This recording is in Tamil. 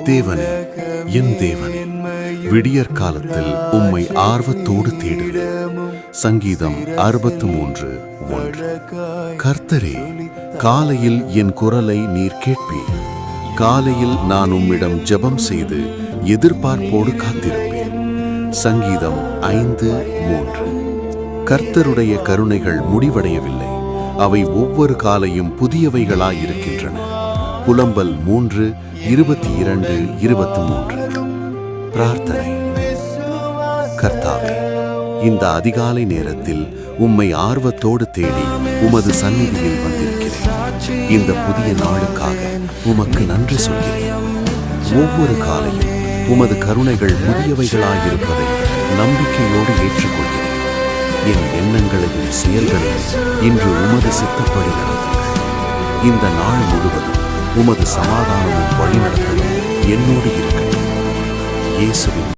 தேவனே, என் தேவனே, விடியற் காலத்தில் உம்மை ஆர்வத்தோடு தேடுவேன். சங்கீதம் 63:1. கர்த்தரே, காலையில் என் குரலை நீர் கேட்பீர். காலையில் நான் உம்மிடம் ஜெபம் செய்து எதிர்பார்ப்போடு காத்திருப்பேன். சங்கீதம் 5:3. கர்த்தருடைய கருணைகள் முடிவடையவில்லை, அவை ஒவ்வொரு காலையும் புதியவைகளாயிருக்கின்றன. புலம்பல் 3:22-23. பிரார்த்தனை. கர்த்தாவே, இந்த அதிகாலை நேரத்தில் உம்மை ஆர்வத்தோடு தேடி உமது சந்நிதியில் வந்திருக்கிறேன். இந்த புதிய நாளுக்காக உமக்கு நன்றி சொல்கிறேன். ஒவ்வொரு காலையும் உமது கருணைகள் புதியவைகளாயிருப்பதை நம்பிக்கையோடு ஏற்றுக்கொள்கிறேன். என் எண்ணங்களையும் செயல்களையும் இன்று உமது சித்தப்படி நடத்துங்கள். இந்த நாள் முழுவதும் உமது சமாதானமும் வழிநடத்தலும் என்னோடு இருக்கட்டும். இயேசுவின்